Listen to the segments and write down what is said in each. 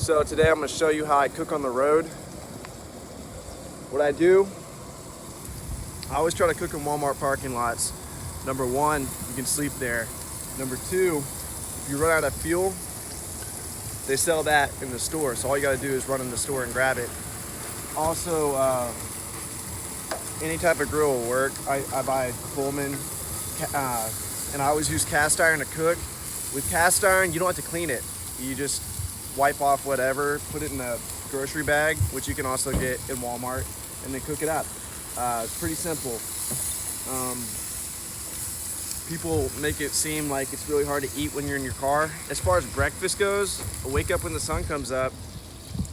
So today I'm going to show you how I cook on the road. What I do, I always try to cook in Walmart parking lots. Number one, you can sleep there. Number two, if you run out of fuel, they sell that in the store. So all you got to do is run in the store and grab it. Also, any type of grill will work. I buy Coleman, and I always use cast iron to cook. With cast iron, you don't have to clean it. You just wipe off whatever, put it in a grocery bag, which you can also get in Walmart, and then cook it up. It's pretty simple. People make it seem like it's really hard to eat when you're in your car. As far as breakfast goes, wake up when the sun comes up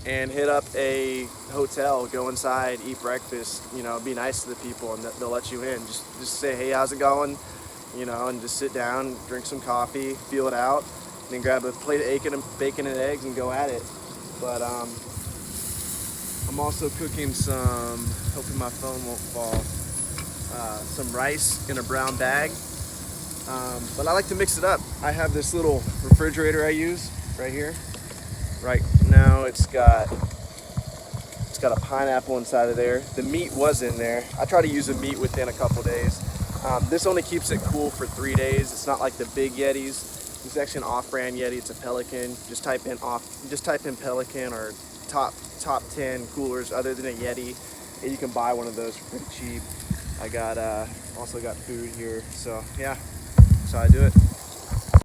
and hit up a hotel, go inside, eat breakfast, you know, be nice to the people and they'll let you in. Just say, hey, how's it going? You know, and just sit down, drink some coffee, feel it out, and then grab a plate of bacon and eggs and go at it. But I'm also cooking some, hoping my phone won't fall, some rice in a brown bag. But I like to mix it up. I have this little refrigerator I use right here. Right now it's got a pineapple inside of there. The meat was in there. I try to use the meat within a couple days. This only keeps it cool for 3 days. It's not like the big Yetis. It's actually an off-brand Yeti. It's a Pelican. Just type in Pelican or top 10 coolers other than a Yeti, and you can buy one of those for pretty cheap. I got also got food here, so yeah, that's how I do it.